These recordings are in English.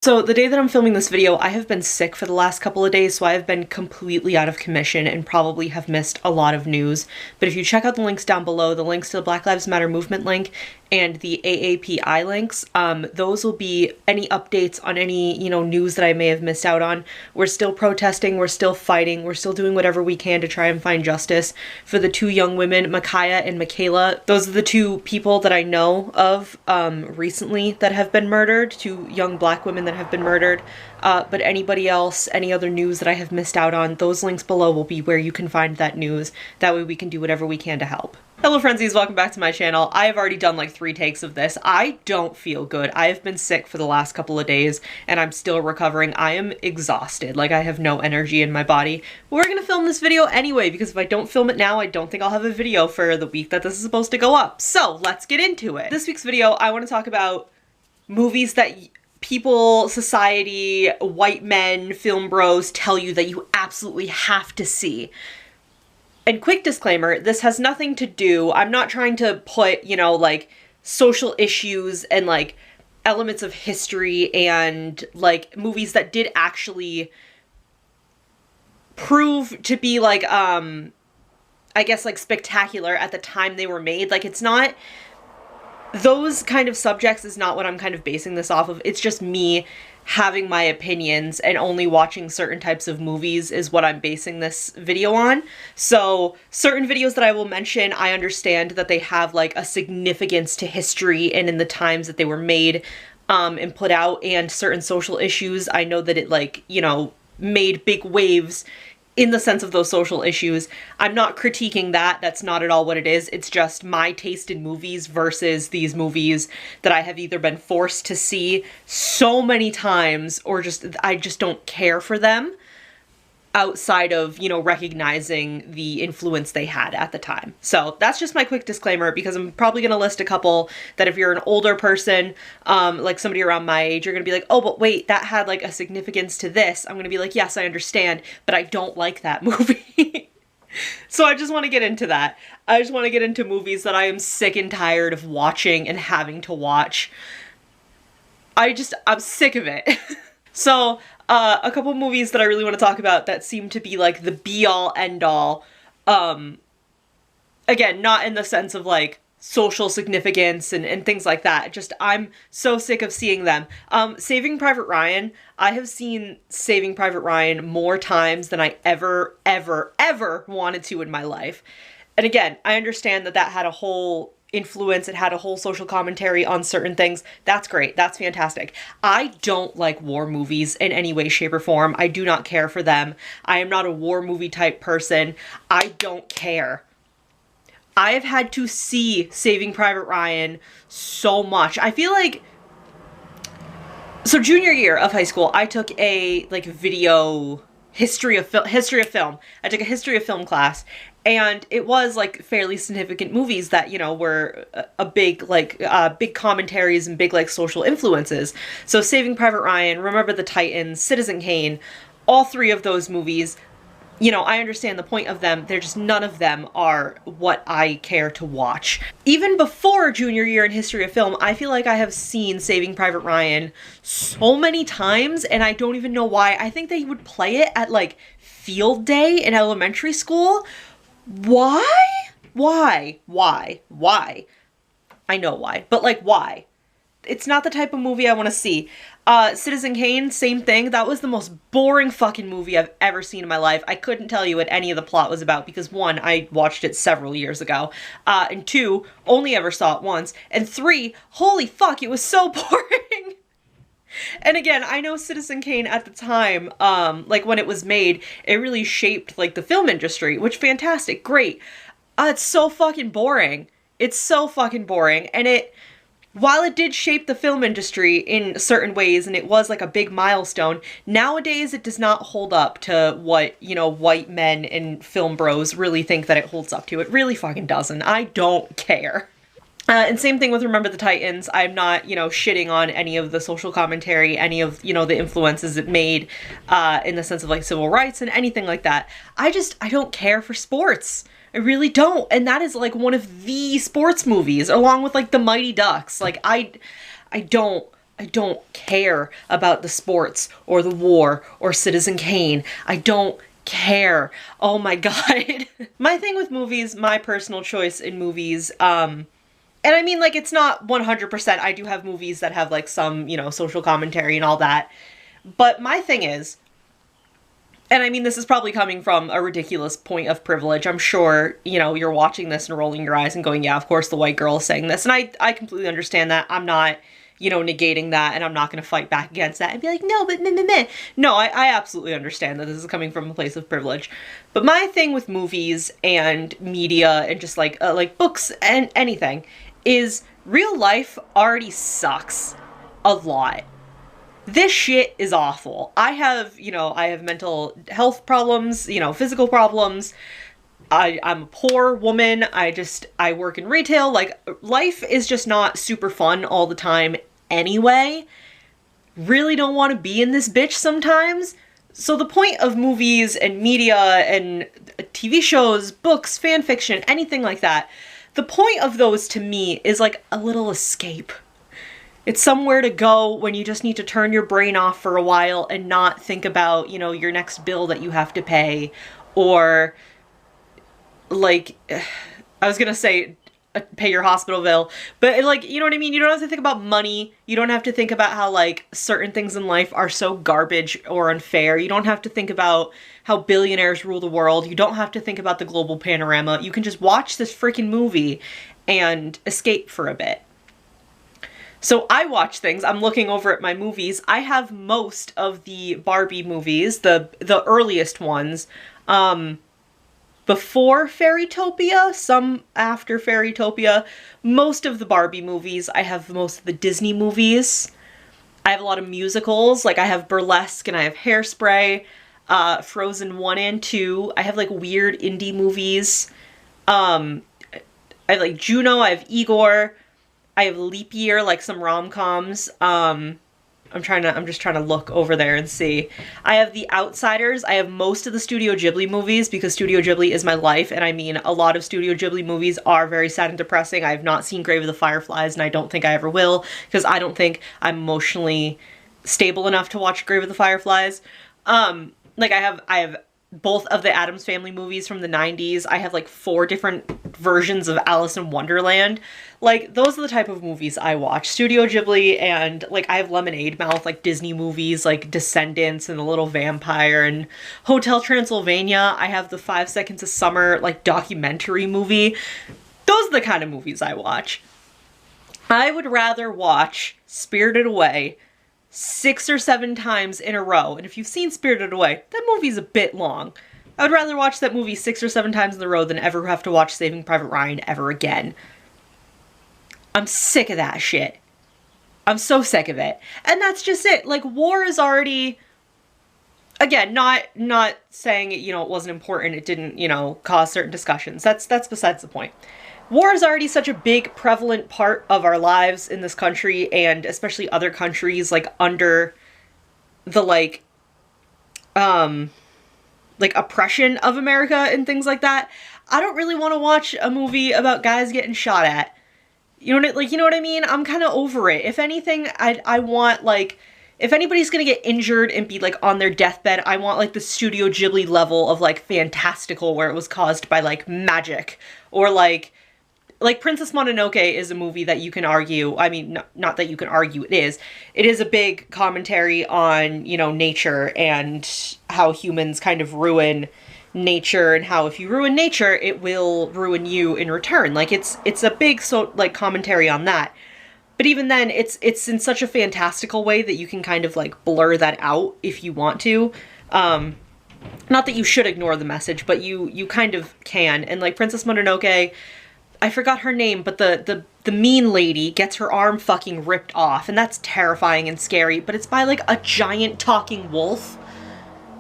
So the day that I'm filming this video, I have been sick for the last couple of days, so I have been completely out of commission and probably have missed a lot of news. But if you check out the links down below, the links to the Black Lives Matter movement link and the AAPI links, those will be any updates on any, news that I may have missed out on. We're still protesting, we're still fighting, we're still doing whatever we can to try and find justice for the two young women, Micaiah and Michaela. Those are the two people that I know of recently that have been murdered, two young black women that have been murdered. But anybody else, any other news that I have missed out on, those links below will be where you can find that news. That way we can do whatever we can to help. Hello Friendsies, welcome back to my channel. I have already done like 3 takes of this. I don't feel good. I have been sick for the last couple of days and I'm still recovering. I am exhausted, like I have no energy in my body. But we're gonna film this video anyway because if I don't film it now, I don't think I'll have a video for the week that this is supposed to go up. So let's get into it. This week's video, I want to talk about movies that people, society, white men, film bros tell you that you absolutely have to see. And quick disclaimer, this has nothing to do, I'm not trying to put, like, social issues and, like, elements of history and, like, movies that did actually prove to be, like, I guess, like, spectacular at the time they were made. Like, it's not, those kind of subjects is not what I'm kind of basing this off of. It's just me having my opinions and only watching certain types of movies is what I'm basing this video on. So certain videos that I will mention, I understand that they have like a significance to history and in the times that they were made and put out, and certain social issues, I know that it like, made big waves in the sense of those social issues. I'm not critiquing that. That's not at all what it is. It's just my taste in movies versus these movies that I have either been forced to see so many times or just, I just don't care for them outside of, recognizing the influence they had at the time. So that's just my quick disclaimer because I'm probably going to list a couple that if you're an older person, like somebody around my age, you're going to be like, oh, but wait, that had like a significance to this. I'm going to be like, yes, I understand, but I don't like that movie. So I just want to get into that. I just want to get into movies that I am sick and tired of watching and having to watch. I'm sick of it. So, a couple movies that I really want to talk about that seem to be like the be-all, end-all. Again, not in the sense of like social significance and things like that. Just, I'm so sick of seeing them. Saving Private Ryan. I have seen Saving Private Ryan more times than I ever wanted to in my life. And again, I understand that that had a whole influence, it had a whole social commentary on certain things. That's great. That's fantastic. I don't like war movies in any way, shape, or form. I do not care for them. I am not a war movie type person. I don't care. I have had to see Saving Private Ryan so much. I feel like, so junior year of high school, I took a like video history of film. I took a history of film class, and it was like fairly significant movies that, were a big, like, big commentaries and big, like, social influences. So Saving Private Ryan, Remember the Titans, Citizen Kane, all 3 of those movies, I understand the point of them. They're just, none of them are what I care to watch. Even before junior year in history of film, I feel like I have seen Saving Private Ryan so many times, and I don't even know why. I think they would play it at, like, field day in elementary school. Why? Why? I know why, but like, why? It's not the type of movie I want to see. Citizen Kane, same thing. That was the most boring fucking movie I've ever seen in my life. I couldn't tell you what any of the plot was about because 1, I watched it several years ago, and 2, only ever saw it once, and 3, holy fuck, it was so boring. And again, I know Citizen Kane at the time, like when it was made, it really shaped like the film industry, which fantastic, great. It's so fucking boring. It's so fucking boring. And while it did shape the film industry in certain ways and it was like a big milestone, nowadays it does not hold up to what, white men and film bros really think that it holds up to. It really fucking doesn't. I don't care. And same thing with Remember the Titans. I'm not, shitting on any of the social commentary, any of, the influences it made in the sense of like civil rights and anything like that. I don't care for sports. I really don't. And that is like one of the sports movies along with like The Mighty Ducks. Like I don't I don't care about the sports or the war or Citizen Kane. I don't care. Oh my God. My thing with movies, my personal choice in movies, and I mean, like, it's not 100%. I do have movies that have, like, some, you know, social commentary and all that. But my thing is, and I mean, this is probably coming from a ridiculous point of privilege. I'm sure, you know, you're watching this and rolling your eyes and going, yeah, of course the white girl is saying this. And I completely understand that. I'm not, you know, negating that, and I'm not going to fight back against that and be like, no, but meh, meh, meh. No, I absolutely understand that this is coming from a place of privilege. But my thing with movies and media and just like books and anything is real life already sucks a lot. This shit is awful. I have, you know, I have mental health problems, you know, physical problems. I'm a poor woman. I work in retail. Like, life is just not super fun all the time anyway. Really don't want to be in this bitch sometimes. So the point of movies and media and TV shows, books, fan fiction, anything like that, the point of those to me is like a little escape. It's somewhere to go when you just need to turn your brain off for a while and not think about, you know, your next bill that you have to pay, or like, I was gonna say pay your hospital bill, but like, you know what I mean? You don't have to think about money. You don't have to think about how like certain things in life are so garbage or unfair. You don't have to think about how billionaires rule the world. You don't have to think about the global panorama. You can just watch this freaking movie and escape for a bit. So I watch things. I'm looking over at my movies. I have most of the Barbie movies, the earliest ones, before Fairytopia, some after Fairytopia. Most of the Barbie movies. I have most of the Disney movies. I have a lot of musicals. Like, I have Burlesque and I have Hairspray, Frozen 1 and 2. I have like weird indie movies. I have like Juno. I have Igor. I have Leap Year, like some rom-coms. I'm just trying to look over there and see. I have The Outsiders. I have most of the Studio Ghibli movies because Studio Ghibli is my life. And I mean, a lot of Studio Ghibli movies are very sad and depressing. I have not seen Grave of the Fireflies, and I don't think I ever will, because I don't think I'm emotionally stable enough to watch Grave of the Fireflies. Like, I have both of the Addams Family movies from the 90s. I have like 4 different versions of Alice in Wonderland. Like, those are the type of movies I watch. Studio Ghibli, and like I have Lemonade Mouth, like Disney movies like Descendants and The Little Vampire and Hotel Transylvania. I have the 5 Seconds of Summer like documentary movie. Those are the kind of movies I watch. I would rather watch Spirited Away 6 or 7 times in a row. And if you've seen Spirited Away, that movie's a bit long. I would rather watch that movie 6 or 7 times in a row than ever have to watch Saving Private Ryan ever again. I'm sick of that shit. I'm so sick of it. And that's just it. Like, war is already, again, not saying, you know, it wasn't important, it didn't, you know, cause certain discussions. That's besides the point. War is already such a big, prevalent part of our lives in this country, and especially other countries, like, under the, like oppression of America and things like that. I don't really want to watch a movie about guys getting shot at. You know what I mean? I'm kind of over it. If anything, I want, like, if anybody's gonna get injured and be, like, on their deathbed, I want, like, the Studio Ghibli level of, like, fantastical, where it was caused by, like, magic, or, like Princess Mononoke is a movie that you can argue, I mean, not that you can argue, it is a big commentary on, you know, nature and how humans kind of ruin nature, and how if you ruin nature, it will ruin you in return. Like, it's a big, commentary on that. But even then, it's in such a fantastical way that you can kind of, like, blur that out if you want to. Not that you should ignore the message, but you kind of can. And, like, Princess Mononoke, I forgot her name, but the mean lady gets her arm fucking ripped off, and that's terrifying and scary, but it's by, like, a giant talking wolf.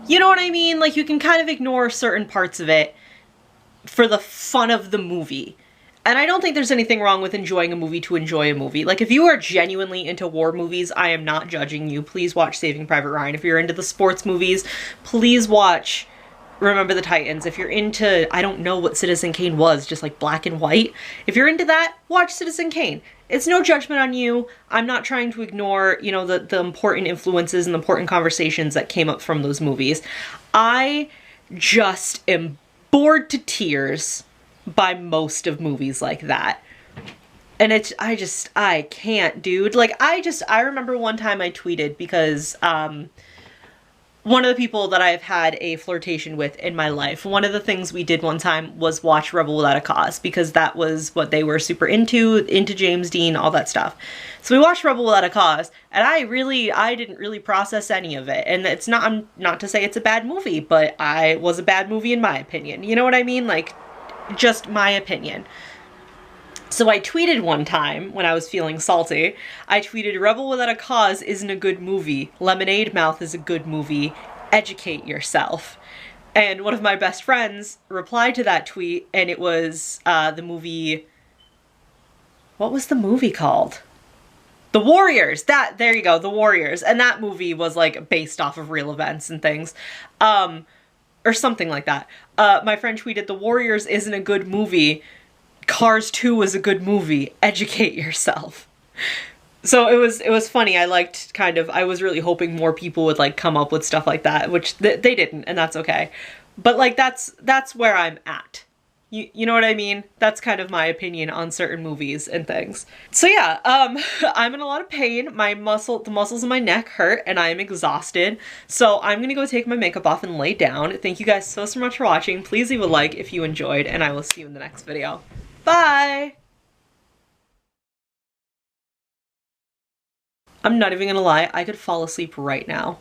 You know what I mean? Like, you can kind of ignore certain parts of it for the fun of the movie. And I don't think there's anything wrong with enjoying a movie to enjoy a movie. Like, if you are genuinely into war movies, I am not judging you. Please watch Saving Private Ryan. If you're into the sports movies, please watch Remember the Titans. If you're into, I don't know what Citizen Kane was, just like black and white. If you're into that, watch Citizen Kane. It's no judgment on you. I'm not trying to ignore, you know, the important influences and the important conversations that came up from those movies. I just am bored to tears by most of movies like that. And I can't, dude. Like, I remember one time I tweeted because, one of the people that I've had a flirtation with in my life, one of the things we did one time was watch Rebel Without a Cause, because that was what they were super into James Dean, all that stuff. So we watched Rebel Without a Cause, and I didn't really process any of it. And it's not to say it's a bad movie, but it was a bad movie in my opinion. You know what I mean? Like, just my opinion. So I tweeted one time when I was feeling salty, I tweeted, Rebel Without a Cause isn't a good movie. Lemonade Mouth is a good movie. Educate yourself. And one of my best friends replied to that tweet, and it was the movie... What was the movie called? The Warriors! There you go, The Warriors. And that movie was like based off of real events and things. Or something like that. My friend tweeted, The Warriors isn't a good movie. Cars 2 was a good movie. Educate yourself. So it was funny. I was really hoping more people would like come up with stuff like that, which they didn't, and that's okay. But like that's where I'm at. You know what I mean? That's kind of my opinion on certain movies and things. So yeah, I'm in a lot of pain. The muscles in my neck hurt, and I am exhausted. So I'm gonna go take my makeup off and lay down. Thank you guys so much for watching. Please leave a like if you enjoyed, and I will see you in the next video. Bye! I'm not even gonna lie, I could fall asleep right now.